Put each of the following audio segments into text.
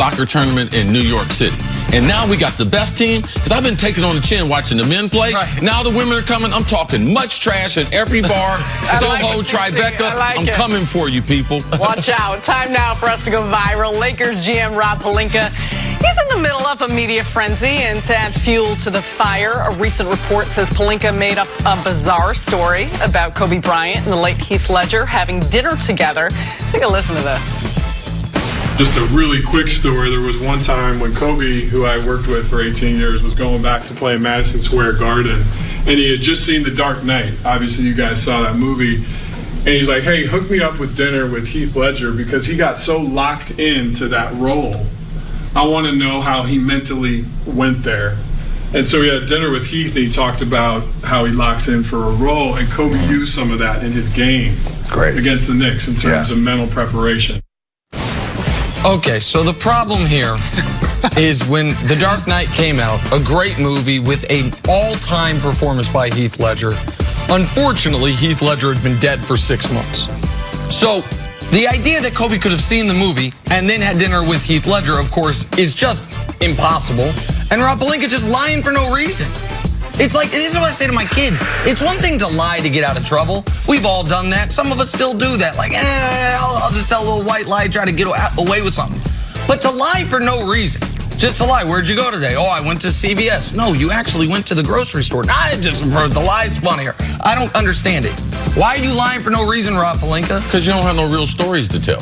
soccer tournament in New York City. And now we got the best team, because I've been taking on the chin watching the men play. Right. Now the women are coming. I'm talking much trash at every bar, Soho, Tribeca. I'm coming for you, people. Watch out. Time now for us to go viral. Lakers GM Rob Pelinka, he's in the middle of a media frenzy, and to add fuel to the fire, a recent report says Pelinka made up a bizarre story about Kobe Bryant and the late Heath Ledger having dinner together. Take a listen to this. Just a really quick story. There was one time when Kobe, who I worked with for 18 years, was going back to play in Madison Square Garden, and he had just seen The Dark Knight. Obviously, you guys saw that movie. And he's like, hey, hook me up with dinner with Heath Ledger, because he got so locked into that role. I want to know how he mentally went there. And so he had dinner with Heath, and he talked about how he locks in for a role, and Kobe used some of that in his game against the Knicks in terms of mental preparation. Okay, so the problem here is when The Dark Knight came out, a great movie with an all-time performance by Heath Ledger. Unfortunately, Heath Ledger had been dead for 6 months. So the idea that Kobe could have seen the movie and then had dinner with Heath Ledger, of course, is just impossible. And Rob Pelinka just lying for no reason. It's like, this is what I say to my kids. It's one thing to lie to get out of trouble. We've all done that. Some of us still do that. Like, I'll just tell a little white lie, try to get away with something. But to lie for no reason, just to lie. Where'd you go today? Oh, I went to CVS. No, you actually went to the grocery store. Nah, just for the lie's funnier. I don't understand it. Why are you lying for no reason, Rob Pelinka? Because you don't have no real stories to tell.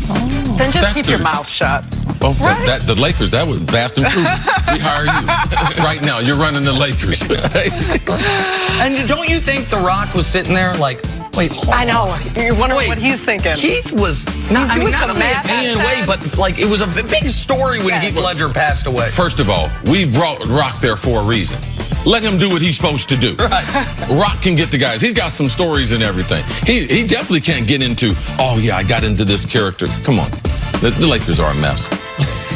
Oh. Then just keep your mouth shut. Oh, right? the Lakers, that was vast improvement. We hire you right now. You're running the Lakers. And don't you think The Rock was sitting there like, wait, hold on. I know. You're wondering what he's thinking. Heath was not, I mean, not only a pain away, but like it was a big story when Heath Ledger passed away. First of all, we brought Rock there for a reason. Let him do what he's supposed to do. Right. Rock can get the guys. He's got some stories and everything. He definitely can't get into, oh yeah, I got into this character. Come on. The Lakers are a mess.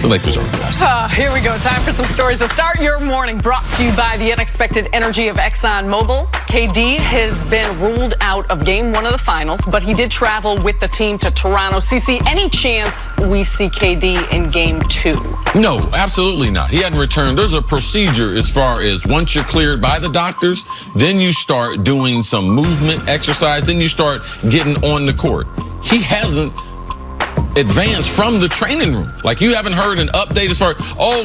The Lakers are a mess. Here we go. Time for some stories to start your morning. Brought to you by the unexpected energy of ExxonMobil. KD has been ruled out of Game 1 of the finals, but he did travel with the team to Toronto. CC, any chance we see KD in Game 2? No, absolutely not. He hadn't returned. There's a procedure as far as once you're cleared by the doctors, then you start doing some movement exercise, then you start getting on the court. He hasn't advance from the training room. Like, you haven't heard an update as far,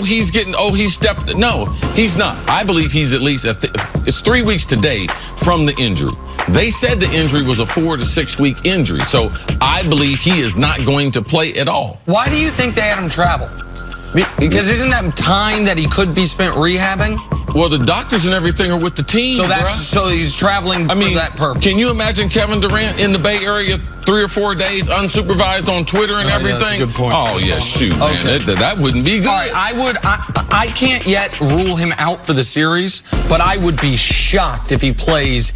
he's stepped. No, he's not. I believe he's at least, it's 3 weeks today from the injury. They said the injury was a 4 to 6 week injury. So I believe he is not going to play at all. Why do you think they had him travel? Because isn't that time that he could be spent rehabbing? Well, the doctors and everything are with the team. So he's traveling for that purpose. Can you imagine Kevin Durant in the Bay Area 3 or 4 days unsupervised on Twitter and everything? That's a good point. Oh yeah, shoot, man, that wouldn't be good. All right, I can't yet rule him out for the series, but I would be shocked if he plays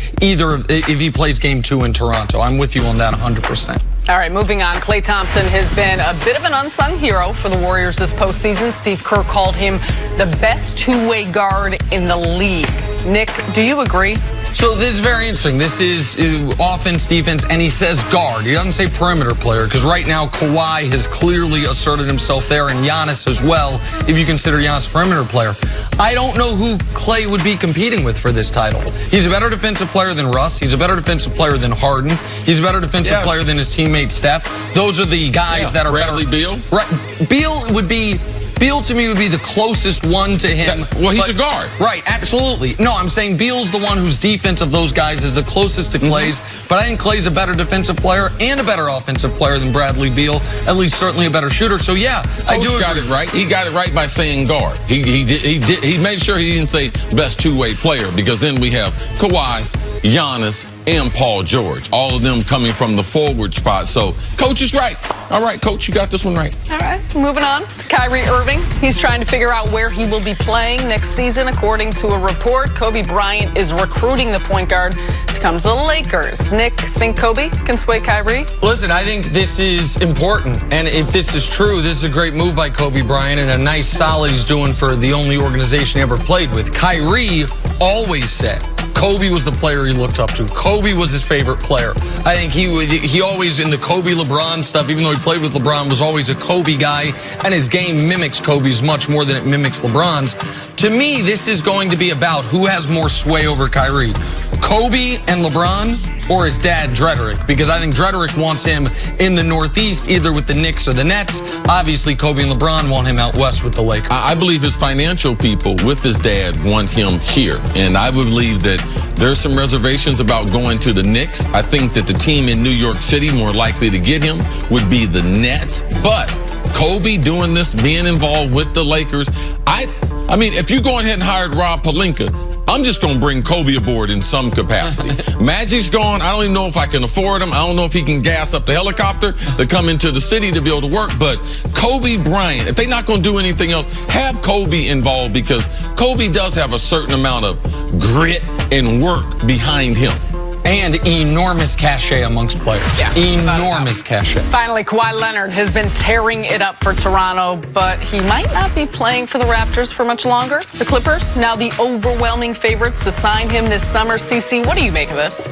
Game 2 in Toronto. I'm with you on that 100%. All right, moving on. Klay Thompson has been a bit of an unsung hero for the Warriors this postseason. Steve Kerr called him the best two-way guard in the league. Nick, do you agree? So this is very interesting. This is offense, defense, and he says guard. He doesn't say perimeter player, because right now Kawhi has clearly asserted himself there, and Giannis as well, if you consider Giannis a perimeter player. I don't know who Klay would be competing with for this title. He's a better defensive player than Russ. He's a better defensive player than Harden. He's a better defensive player than his teammate Steph. Those are the guys that are Bradley Beal? Right. Beal to me would be the closest one to him. He's a guard. Right, absolutely. No, I'm saying Beal's the one whose defense of those guys is the closest to Klay's, but I think Klay's a better defensive player and a better offensive player than Bradley Beal, at least certainly a better shooter. So yeah, I do got it right. He got it right by saying guard. He made sure he didn't say best two-way player, because then we have Kawhi, Giannis, and Paul George, all of them coming from the forward spot. So Coach is right. All right, Coach, you got this one right. All right, moving on. Kyrie Irving, he's trying to figure out where he will be playing next season. According to a report, Kobe Bryant is recruiting the point guard to come to the Lakers. Nick, think Kobe can sway Kyrie? Listen, I think this is important. And if this is true, this is a great move by Kobe Bryant and a nice solid he's doing for the only organization he ever played with. Kyrie always said Kobe was the player he looked up to. Kobe was his favorite player. I think he always, in the Kobe LeBron stuff, even though he played with LeBron, was always a Kobe guy, and his game mimics Kobe's much more than it mimics LeBron's. To me, this is going to be about who has more sway over Kyrie, Kobe and LeBron, or his dad, Drederick, because I think Drederick wants him in the Northeast, either with the Knicks or the Nets. Obviously, Kobe and LeBron want him out west with the Lakers. I believe his financial people with his dad want him here. And I would believe that there's some reservations about going to the Knicks. I think that the team in New York City more likely to get him would be the Nets. But Kobe doing this, being involved with the Lakers, I mean, if you go ahead and hired Rob Pelinka, I'm just going to bring Kobe aboard in some capacity. Magic's gone. I don't even know if I can afford him. I don't know if he can gas up the helicopter to come into the city to be able to work. But Kobe Bryant, if they're not going to do anything else, have Kobe involved, because Kobe does have a certain amount of grit and work behind him. And enormous cachet amongst players. Yeah, enormous cachet. Finally, Kawhi Leonard has been tearing it up for Toronto, but he might not be playing for the Raptors for much longer. The Clippers, now the overwhelming favorites to sign him this summer. CC, what do you make of this?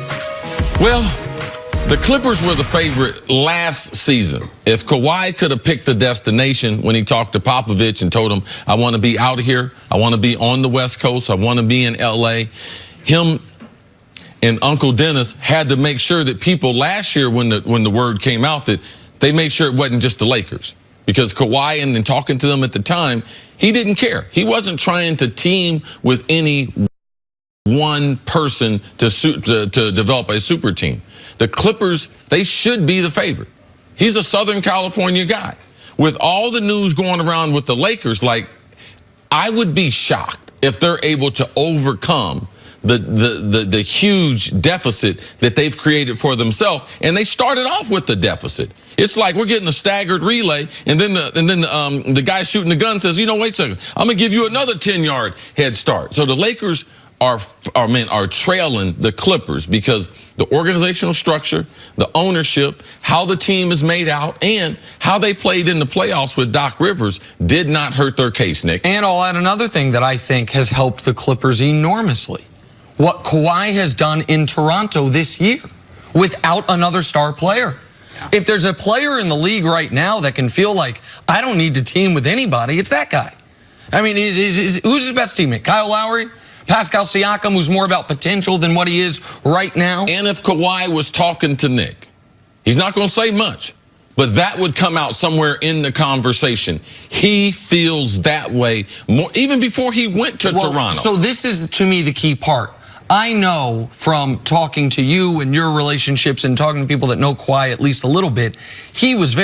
Well, the Clippers were the favorite last season. If Kawhi could have picked a destination when he talked to Popovich and told him, I want to be out here, I want to be on the West Coast, I want to be in L.A., him and Uncle Dennis had to make sure that people last year, when the word came out, that they made sure it wasn't just the Lakers. Because Kawhi, and talking to them at the time, he didn't care. He wasn't trying to team with any one person to develop a super team. The Clippers, they should be the favorite. He's a Southern California guy. With all the news going around with the Lakers, like, I would be shocked if they're able to overcome the huge deficit that they've created for themselves, and they started off with the deficit. It's like we're getting a staggered relay, and then the guy shooting the gun says, you know, wait a second, I'm gonna give you another 10-yard head start. So the Lakers are trailing the Clippers because the organizational structure, the ownership, how the team is made out, and how they played in the playoffs with Doc Rivers did not hurt their case, Nick. And I'll add another thing that I think has helped the Clippers enormously. What Kawhi has done in Toronto this year without another star player. Yeah. If there's a player in the league right now that can feel like, I don't need to team with anybody, it's that guy. I mean, who's his best teammate? Kyle Lowry? Pascal Siakam, who's more about potential than what he is right now? And if Kawhi was talking to Nick, he's not going to say much, but that would come out somewhere in the conversation. He feels that way more, even before he went to Toronto. So this is, to me, the key part. I know from talking to you and your relationships and talking to people that know Kawhi at least a little bit, he was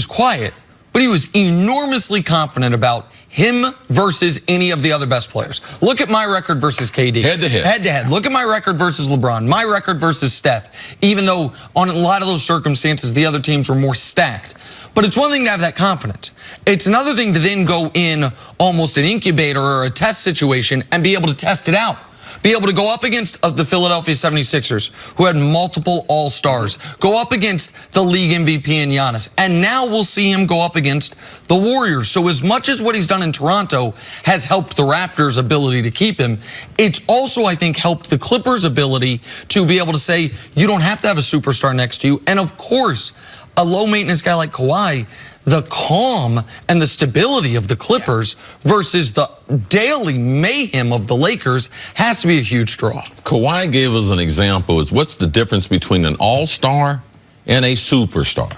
quiet, but he was enormously confident about him versus any of the other best players. Look at my record versus KD. Head to head. Head to head. Look at my record versus LeBron. My record versus Steph. Even though on a lot of those circumstances, the other teams were more stacked. But it's one thing to have that confidence. It's another thing to then go in almost an incubator or a test situation and be able to test it out. Be able to go up against the Philadelphia 76ers, who had multiple All-Stars, go up against the league MVP in Giannis, and now we'll see him go up against the Warriors. So as much as what he's done in Toronto has helped the Raptors' ability to keep him, it's also, I think, helped the Clippers' ability to be able to say, you don't have to have a superstar next to you. And of course, a low-maintenance guy like Kawhi, the calm and the stability of the Clippers versus the daily mayhem of the Lakers has to be a huge draw. Kawhi gave us an example. Is what's the difference between an all-star and a superstar?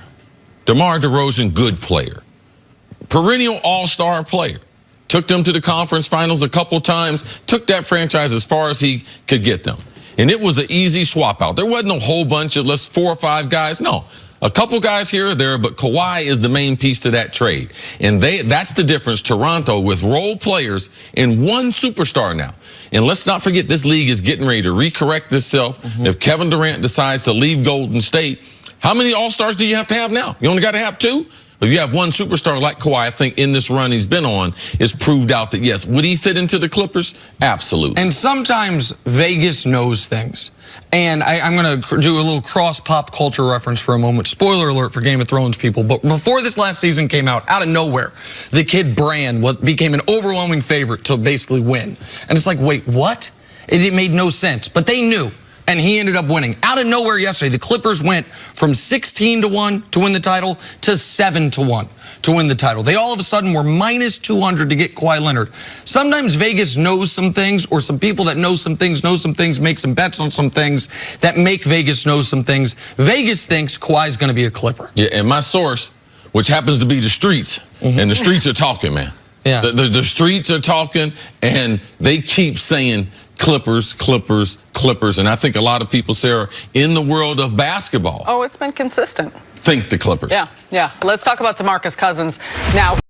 DeMar DeRozan, good player. Perennial all-star player. Took them to the conference finals a couple times. Took that franchise as far as he could get them. And it was an easy swap out. There wasn't a whole bunch of 4 or 5 guys. No. A couple guys here or there, but Kawhi is the main piece to that trade. And that's the difference, Toronto, with role players and one superstar now. And let's not forget, this league is getting ready to recorrect itself. If Kevin Durant decides to leave Golden State, how many All-Stars do you have to have now? You only got to have 2? If you have one superstar like Kawhi, I think in this run he's been on, it's proved out that, yes, would he fit into the Clippers? Absolutely. And sometimes Vegas knows things. And I'm going to do a little cross-pop culture reference for a moment. Spoiler alert for Game of Thrones people. But before this last season came out of nowhere, the kid Bryant became an overwhelming favorite to basically win. And it's like, wait, what? It made no sense, but they knew. And he ended up winning. Out of nowhere yesterday, the Clippers went from 16-1 to win the title to 7-1 to win the title. They all of a sudden were minus 200 to get Kawhi Leonard. Sometimes Vegas knows some things, or some people that know some things, make some bets on some things that make Vegas know some things. Vegas thinks Kawhi's going to be a Clipper. Yeah, and my source, which happens to be the streets, and the streets are talking, man. Yeah. The streets are talking, and they keep saying Clippers, Clippers, Clippers. And I think a lot of people, Sarah, in the world of basketball, Oh, it's been consistent. think the Clippers. Yeah. Let's talk about DeMarcus Cousins now.